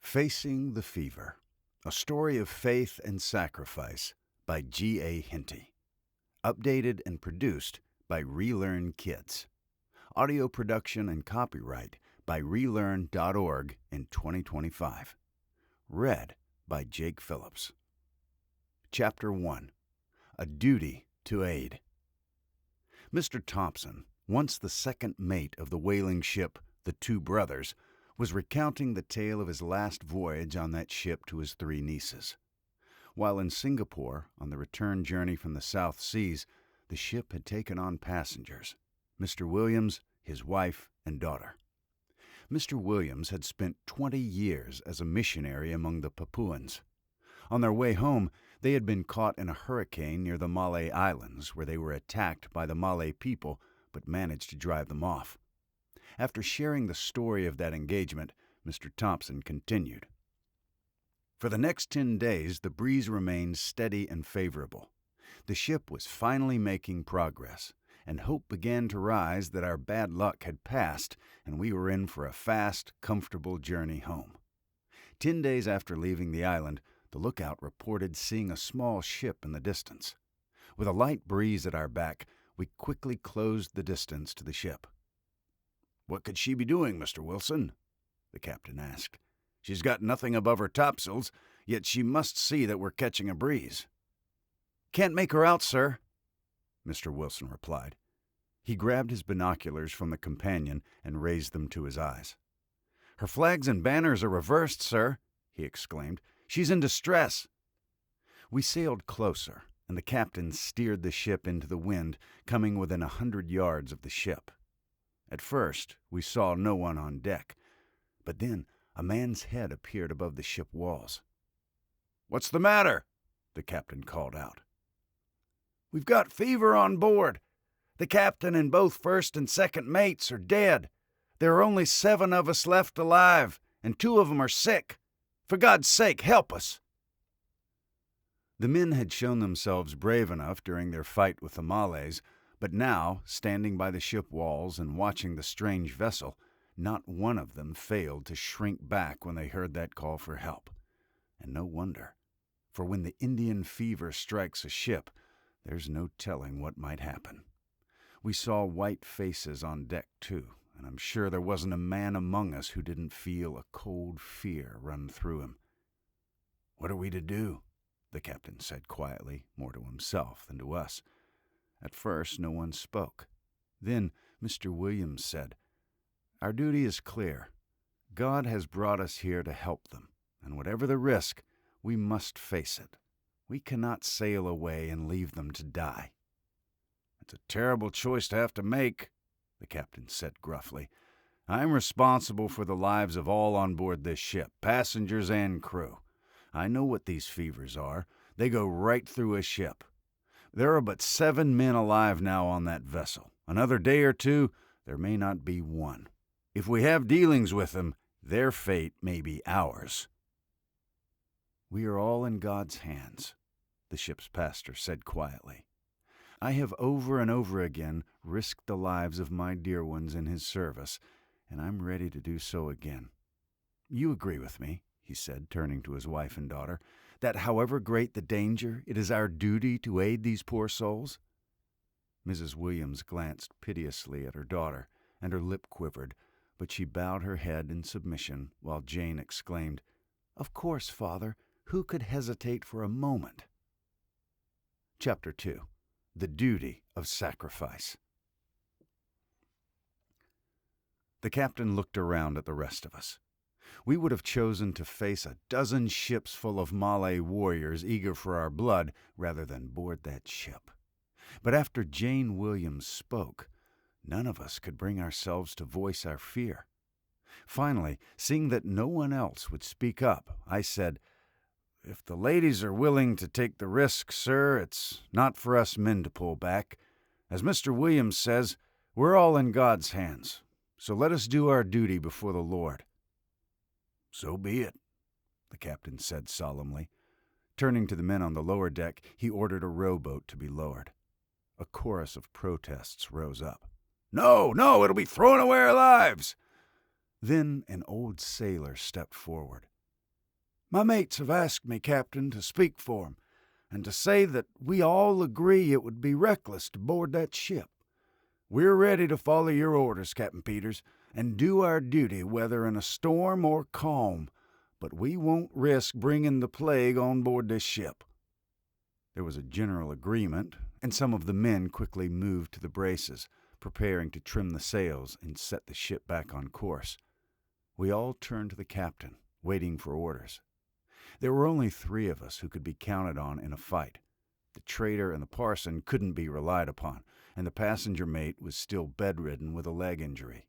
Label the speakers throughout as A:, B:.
A: Facing the Fever, a story of faith and sacrifice by G.A. Henty. Updated and produced by Relearn Kids. Audio production and copyright by relearn.org in 2025. Read by Jake Phillips. Chapter 1. A Duty to Aid. Mr. Thompson, once the second mate of the whaling ship the Two Brothers, was recounting the tale of his last voyage on that ship to his three nieces. While in Singapore, on the return journey from the South Seas, the ship had taken on passengers, Mr. Williams, his wife, and daughter. Mr. Williams had spent 20 years as a missionary among the Papuans. On their way home, they had been caught in a hurricane near the Malay Islands, where they were attacked by the Malay people, but managed to drive them off. After sharing the story of that engagement, Mr. Thompson continued. For the next 10 days, the breeze remained steady and favorable. The ship was finally making progress, and hope began to rise that our bad luck had passed and we were in for a fast, comfortable journey home. 10 days after leaving the island, the lookout reported seeing a small ship in the distance. With a light breeze at our back, we quickly closed the distance to the ship. "What could she be doing, Mr. Wilson?" the captain asked. "She's got nothing above her topsails, yet she must see that we're catching a breeze." "Can't make her out, sir," Mr. Wilson replied. He grabbed his binoculars from the companion and raised them to his eyes. "Her flags and banners are reversed, sir," he exclaimed. "She's in distress." We sailed closer, and the captain steered the ship into the wind, coming within 100 yards of the ship. At first, we saw no one on deck, but then a man's head appeared above the ship walls. "What's the matter?" the captain called out. "We've got fever on board. The captain and both first and second mates are dead. There are only 7 of us left alive, and 2 of them are sick. For God's sake, help us!" The men had shown themselves brave enough during their fight with the Malays, but now, standing by the ship walls and watching the strange vessel, not one of them failed to shrink back when they heard that call for help. And no wonder, for when the Indian fever strikes a ship, there's no telling what might happen. We saw white faces on deck, too, and I'm sure there wasn't a man among us who didn't feel a cold fear run through him. "What are we to do?" the captain said quietly, more to himself than to us. At first, no one spoke. Then Mr. Williams said, "Our duty is clear. God has brought us here to help them, and whatever the risk, we must face it. We cannot sail away and leave them to die." "It's a terrible choice to have to make," the captain said gruffly. "I'm responsible for the lives of all on board this ship, passengers and crew. I know what these fevers are. They go right through a ship. There are but 7 men alive now on that vessel. Another day or 2, there may not be one. If we have dealings with them, their fate may be ours." "We are all in God's hands," the ship's pastor said quietly. "I have over and over again risked the lives of my dear ones in his service, and I'm ready to do so again. You agree with me," he said, turning to his wife and daughter, "that however great the danger, it is our duty to aid these poor souls?" Mrs. Williams glanced piteously at her daughter, and her lip quivered, but she bowed her head in submission, while Jane exclaimed, "Of course, Father, who could hesitate for a moment?" Chapter 2. The Duty of Sacrifice. The captain looked around at the rest of us. We would have chosen to face a dozen ships full of Malay warriors eager for our blood rather than board that ship. But after Jane Williams spoke, none of us could bring ourselves to voice our fear. Finally, seeing that no one else would speak up, I said, "If the ladies are willing to take the risk, sir, it's not for us men to pull back. As Mr. Williams says, we're all in God's hands, so let us do our duty before the Lord." "So be it," the captain said solemnly. Turning to the men on the lower deck, he ordered a rowboat to be lowered. A chorus of protests rose up. "No, no, it'll be throwing away our lives!" Then an old sailor stepped forward.
B: My mates have asked me, Captain, to speak for 'em, and to say that we all agree it would be reckless to board that ship. We're ready to follow your orders, Captain Peters, and do our duty whether in a storm or calm, but we won't risk bringing the plague on board this ship."
A: There was a general agreement, and some of the men quickly moved to the braces, preparing to trim the sails and set the ship back on course. We all turned to the captain, waiting for orders. There were only 3 of us who could be counted on in a fight. The trader and the parson couldn't be relied upon, and the passenger mate was still bedridden with a leg injury.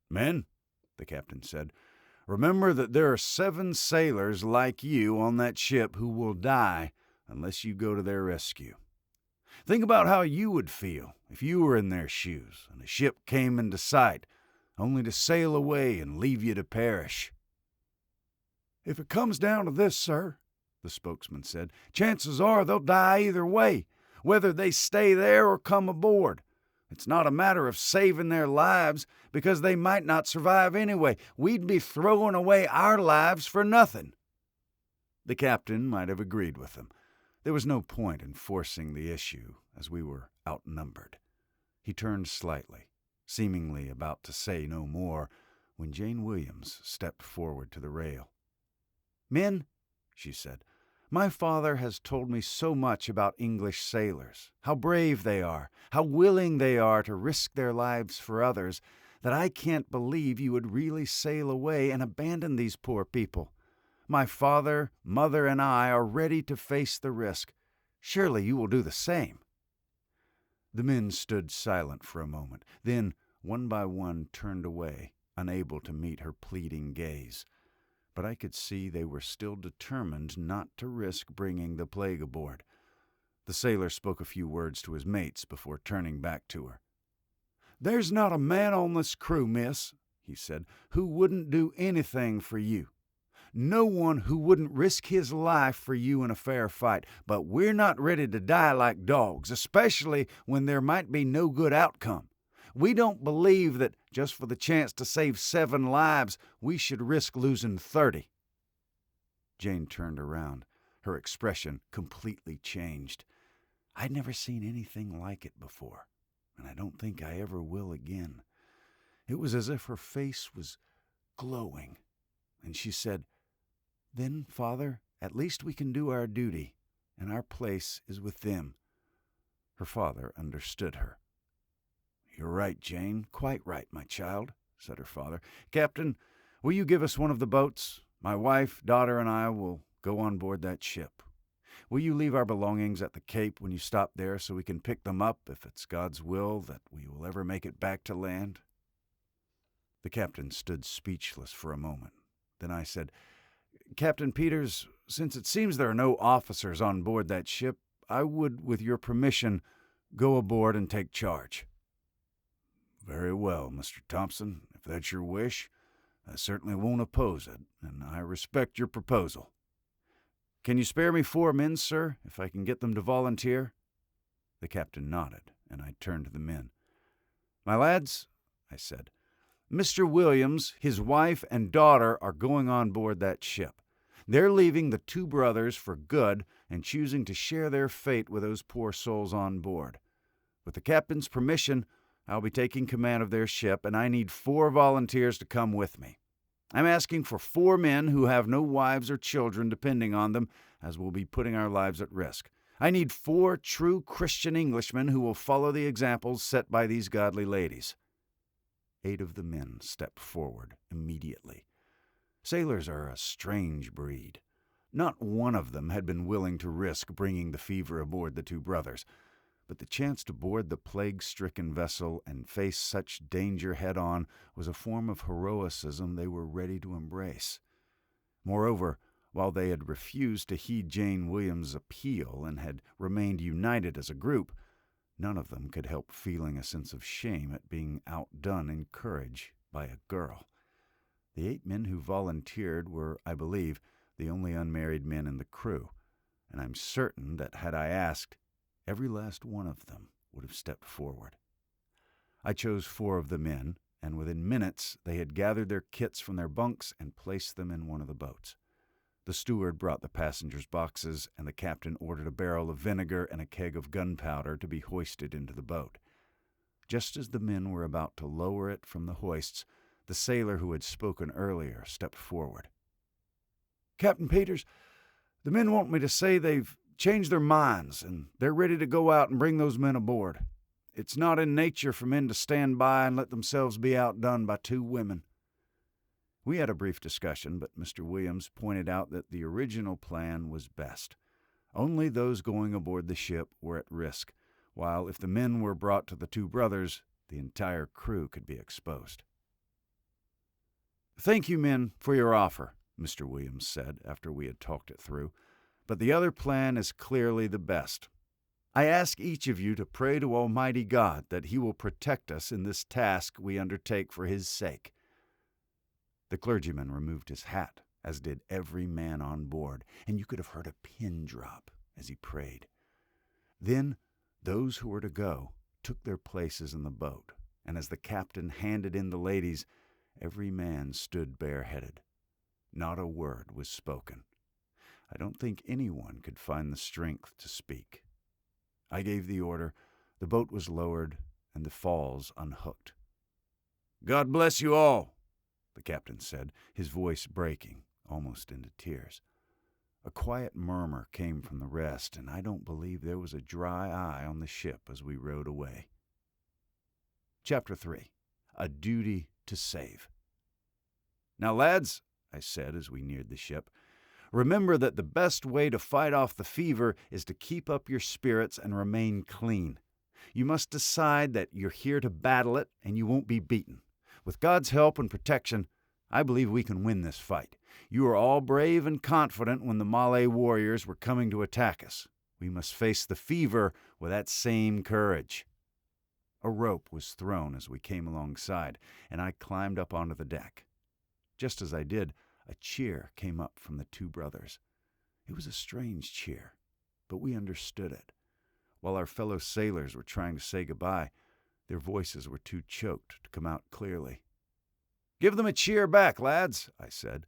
B: "Men," the captain said, "remember that there are 7 sailors like you on that ship who will die unless you go to their rescue. Think about how you would feel if you were in their shoes and a ship came into sight, only to sail away and leave you to perish." "If it comes down to this, sir," the spokesman said, "chances are they'll die either way, whether they stay there or come aboard. It's not a matter of saving their lives, because they might not survive anyway. We'd be throwing away our lives for nothing."
A: The captain might have agreed with them. There was no point in forcing the issue, as we were outnumbered. He turned slightly, seemingly about to say no more, when Jane Williams stepped forward to the rail. "Men," she said, "my father has told me so much about English sailors, how brave they are, how willing they are to risk their lives for others, that I can't believe you would really sail away and abandon these poor people. My father, mother, and I are ready to face the risk. Surely you will do the same." The men stood silent for a moment, then, one by one, turned away, unable to meet her pleading gaze. But I could see they were still determined not to risk bringing the plague aboard. The sailor spoke a few words to his mates before turning back to her.
B: "There's not a man on this crew, miss," he said, "who wouldn't do anything for you. No one who wouldn't risk his life for you in a fair fight, but we're not ready to die like dogs, especially when there might be no good outcome. We don't believe that just for the chance to save 7 lives, we should risk losing 30.
A: Jane turned around. Her expression completely changed. I'd never seen anything like it before, and I don't think I ever will again. It was as if her face was glowing, and she said, "Then, Father, at least we can do our duty, and our place is with them." Her father understood her.
B: "You're right, Jane, quite right, my child," said her father. "Captain, will you give us one of the boats? My wife, daughter, and I will go on board that ship. Will you leave our belongings at the Cape when you stop there so we can pick them up if it's God's will that we will ever make it back to land?"
A: The captain stood speechless for a moment. Then I said, "Captain Peters, since it seems there are no officers on board that ship, I would, with your permission, go aboard and take charge."
B: "Very well, Mr. Thompson, if that's your wish. I certainly won't oppose it, and I respect your proposal."
A: "Can you spare me 4 men, sir, if I can get them to volunteer?" The captain nodded, and I turned to the men. "My lads," I said, "Mr. Williams, his wife, and daughter are going on board that ship. They're leaving the 2 brothers for good and choosing to share their fate with those poor souls on board. With the captain's permission, I'll be taking command of their ship, and I need 4 volunteers to come with me. I'm asking for 4 men who have no wives or children depending on them, as we'll be putting our lives at risk. I need 4 true Christian Englishmen who will follow the examples set by these godly ladies." 8 of the men stepped forward immediately. Sailors are a strange breed. Not one of them had been willing to risk bringing the fever aboard the 2 brothers, but the chance to board the plague-stricken vessel and face such danger head-on was a form of heroicism they were ready to embrace. Moreover, while they had refused to heed Jane Williams' appeal and had remained united as a group, none of them could help feeling a sense of shame at being outdone in courage by a girl. The 8 men who volunteered were, I believe, the only unmarried men in the crew, and I'm certain that had I asked, every last one of them would have stepped forward. I chose 4 of the men, and within minutes they had gathered their kits from their bunks and placed them in one of the boats.
B: The steward brought the passengers' boxes, and the captain ordered a barrel of vinegar and a keg of gunpowder to be hoisted into the boat. Just as the men were about to lower it from the hoists, the sailor who had spoken earlier stepped forward. "Captain Peters, the men want me to say they've changed their minds, and they're ready to go out and bring those men aboard. It's not in nature for men to stand by and let themselves be outdone by two women." We had a brief discussion, but Mr. Williams pointed out that the original plan was best. Only those going aboard the ship were at risk, while if the men were brought to the two brothers, the entire crew could be exposed. "Thank you, men, for your offer," Mr. Williams said after we had talked it through, "but the other plan is clearly the best. I ask each of you to pray to Almighty God that He will protect us in this task we undertake for His sake." The clergyman removed his hat, as did every man on board, and you could have heard a pin drop as he prayed. Then those who were to go took their places in the boat, and as the captain handed in the ladies, every man stood bareheaded. Not a word was spoken. I don't think anyone could find the strength to speak. I gave the order, the boat was lowered, and the falls unhooked. "God bless you all," the captain said, his voice breaking, almost into tears. A quiet murmur came from the rest, and I don't believe there was a dry eye on the ship as we rowed away. Chapter 3. A Duty to Save. "Now, lads," I said as we neared the ship, "remember that the best way to fight off the fever is to keep up your spirits and remain clean. You must decide that you're here to battle it, and you won't be beaten. With God's help and protection, I believe we can win this fight. You were all brave and confident when the Malay warriors were coming to attack us. We must face the fever with that same courage." A rope was thrown as we came alongside, and I climbed up onto the deck. Just as I did, a cheer came up from the two brothers. It was a strange cheer, but we understood it. While our fellow sailors were trying to say goodbye, their voices were too choked to come out clearly. "Give them a cheer back, lads," I said,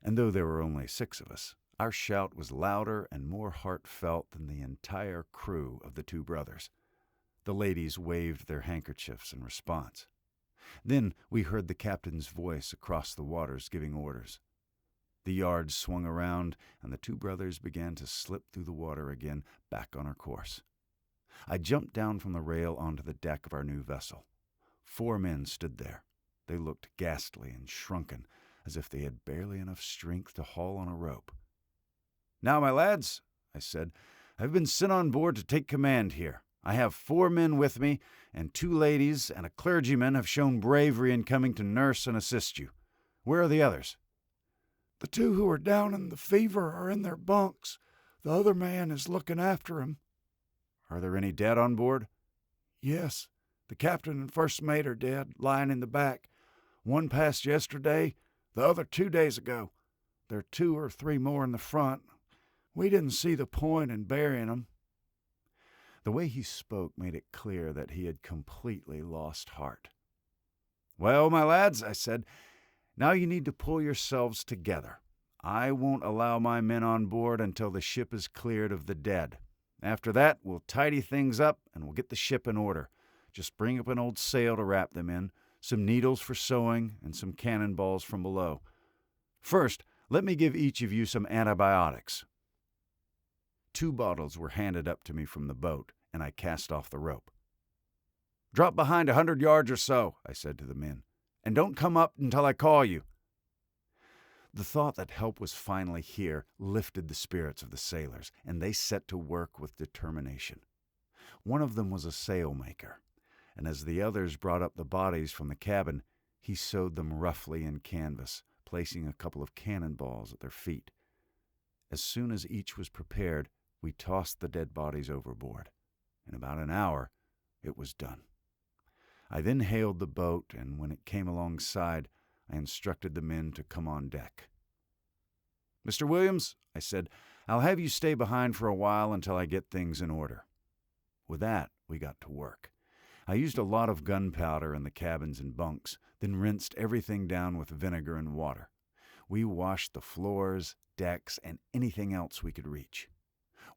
B: and though there were only 6 of us, our shout was louder and more heartfelt than the entire crew of the two brothers. The ladies waved their handkerchiefs in response. Then we heard the captain's voice across the waters giving orders. The yards swung around, and the two brothers began to slip through the water again, back on our course. I jumped down from the rail onto the deck of our new vessel. 4 men stood there. They looked ghastly and shrunken, as if they had barely enough strength to haul on a rope. "Now, my lads," I said, "I've been sent on board to take command here. I have 4 men with me, and 2 ladies and a clergyman have shown bravery in coming to nurse and assist you. Where are the others?"
C: "The 2 who are down in the fever are in their bunks. The other man is looking after him."
B: "Are there any dead on board?"
C: "Yes, the captain and first mate are dead, lying in the back. One passed yesterday, the other 2 days ago. There are 2 or 3 more in the front. We didn't see the point in burying them."
B: The way he spoke made it clear that he had completely lost heart. "Well, my lads," I said, "now you need to pull yourselves together. I won't allow my men on board until the ship is cleared of the dead. After that, we'll tidy things up and we'll get the ship in order. Just bring up an old sail to wrap them in, some needles for sewing, and some cannonballs from below. First, let me give each of you some antibiotics." 2 bottles were handed up to me from the boat, and I cast off the rope. "Drop behind 100 yards or so," I said to the men, "and don't come up until I call you." The thought that help was finally here lifted the spirits of the sailors, and they set to work with determination. One of them was a sailmaker, and as the others brought up the bodies from the cabin, he sewed them roughly in canvas, placing a couple of cannonballs at their feet. As soon as each was prepared, we tossed the dead bodies overboard. In about an hour, it was done. I then hailed the boat, and when it came alongside, I instructed the men to come on deck. "Mr. Williams," I said, "I'll have you stay behind for a while until I get things in order." With that, we got to work. I used a lot of gunpowder in the cabins and bunks, then rinsed everything down with vinegar and water. We washed the floors, decks, and anything else we could reach.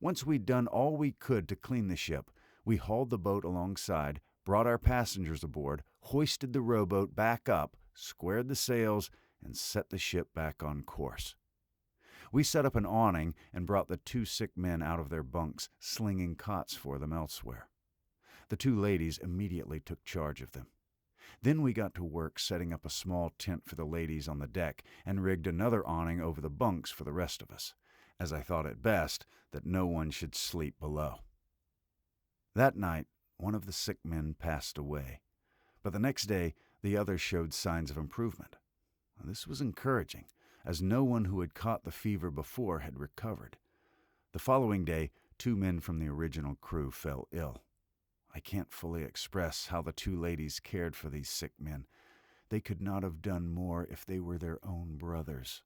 B: Once we'd done all we could to clean the ship, we hauled the boat alongside, brought our passengers aboard, hoisted the rowboat back up, squared the sails, and set the ship back on course. We set up an awning and brought the 2 sick men out of their bunks, slinging cots for them elsewhere. The 2 ladies immediately took charge of them. Then we got to work setting up a small tent for the ladies on the deck and rigged another awning over the bunks for the rest of us, as I thought it best that no one should sleep below. That night, one of the sick men passed away, but the next day the other showed signs of improvement. This was encouraging, as no one who had caught the fever before had recovered. The following day, 2 men from the original crew fell ill. I can't fully express how the 2 ladies cared for these sick men. They could not have done more if they were their own brothers.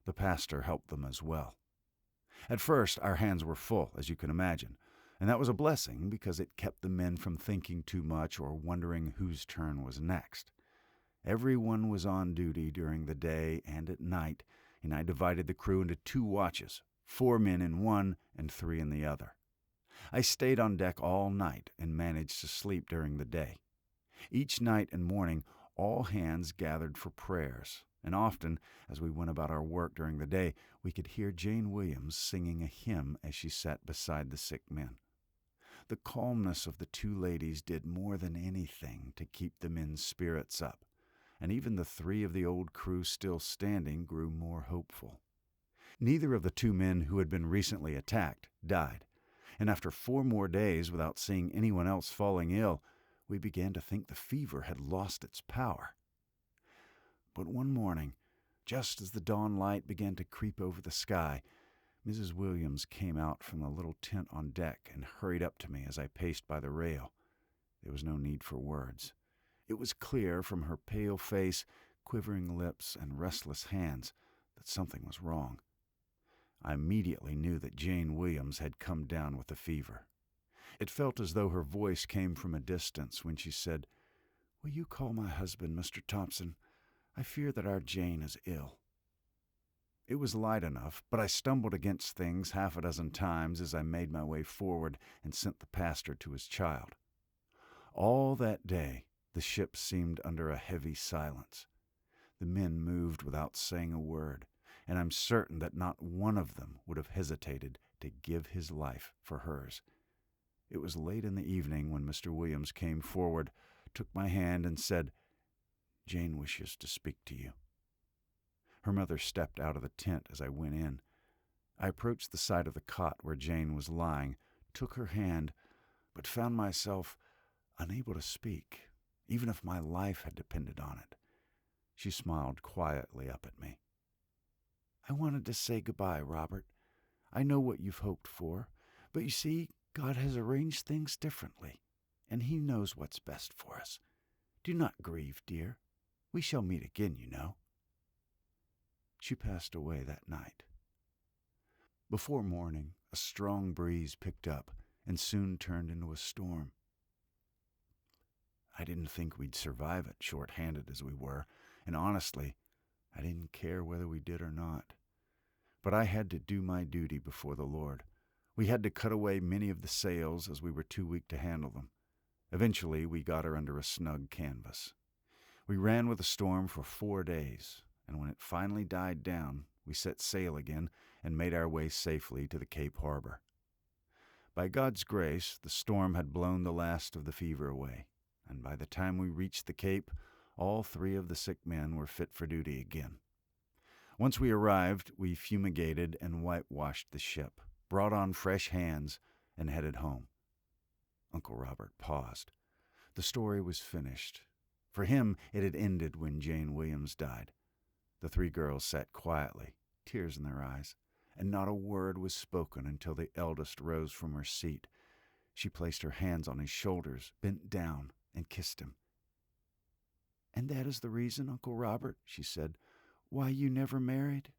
B: The pastor helped them as well. At first, our hands were full, as you can imagine, and that was a blessing because it kept the men from thinking too much or wondering whose turn was next. Everyone was on duty during the day and at night, and I divided the crew into 2 watches, 4 men in one and 3 in the other. I stayed on deck all night and managed to sleep during the day. Each night and morning, all hands gathered for prayers, and often, as we went about our work during the day, we could hear Jane Williams singing a hymn as she sat beside the sick men. The calmness of the 2 ladies did more than anything to keep the men's spirits up, and even the 3 of the old crew still standing grew more hopeful. Neither of the 2 men who had been recently attacked died, and after 4 more days without seeing anyone else falling ill, we began to think the fever had lost its power. But one morning, just as the dawn light began to creep over the sky, Mrs. Williams came out from the little tent on deck and hurried up to me as I paced by the rail. There was no need for words. It was clear from her pale face, quivering lips, and restless hands that something was wrong. I immediately knew that Jane Williams had come down with the fever. It felt as though her voice came from a distance when she said, "Will you call my husband, Mr. Thompson? I fear that our Jane is ill." It was light enough, but I stumbled against things 6 times as I made my way forward and sent the pastor to his child. All that day, the ship seemed under a heavy silence. The men moved without saying a word, and I'm certain that not one of them would have hesitated to give his life for hers. It was late in the evening when Mr. Williams came forward, took my hand, and said, "Jane wishes to speak to you." Her mother stepped out of the tent as I went in. I approached the side of the cot where Jane was lying, took her hand, but found myself unable to speak, even if my life had depended on it. She smiled quietly up at me. "I wanted to say goodbye, Robert. I know what you've hoped for, but you see, God has arranged things differently, and He knows what's best for us. Do not grieve, dear. We shall meet again, you know." She passed away that night. Before morning, a strong breeze picked up and soon turned into a storm. I didn't think we'd survive it, short-handed as we were, and honestly, I didn't care whether we did or not. But I had to do my duty before the Lord. We had to cut away many of the sails as we were too weak to handle them. Eventually, we got her under a snug canvas. We ran with the storm for 4 days, and when it finally died down, we set sail again and made our way safely to the Cape Harbor. By God's grace, the storm had blown the last of the fever away, and by the time we reached the Cape, all 3 of the sick men were fit for duty again. Once we arrived, we fumigated and whitewashed the ship, brought on fresh hands, and headed home. Uncle Robert paused. The story was finished. For him, it had ended when Jane Williams died. The 3 girls sat quietly, tears in their eyes, and not a word was spoken until the eldest rose from her seat. She placed her hands on his shoulders, bent down, and kissed him. "And that is the reason, Uncle Robert," she said, "why you never married?"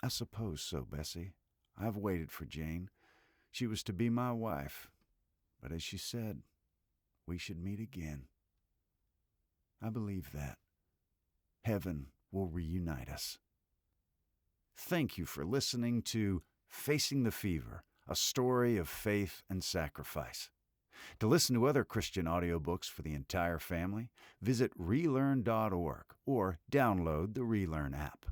B: "I suppose so, Bessie. I've waited for Jane. She was to be my wife. But as she said, we should meet again. I believe that. Heaven
A: will reunite us. Thank you for listening to Facing the Fever, a story of faith and sacrifice. To listen to other Christian audiobooks for the entire family, visit relearn.org or download the Relearn app.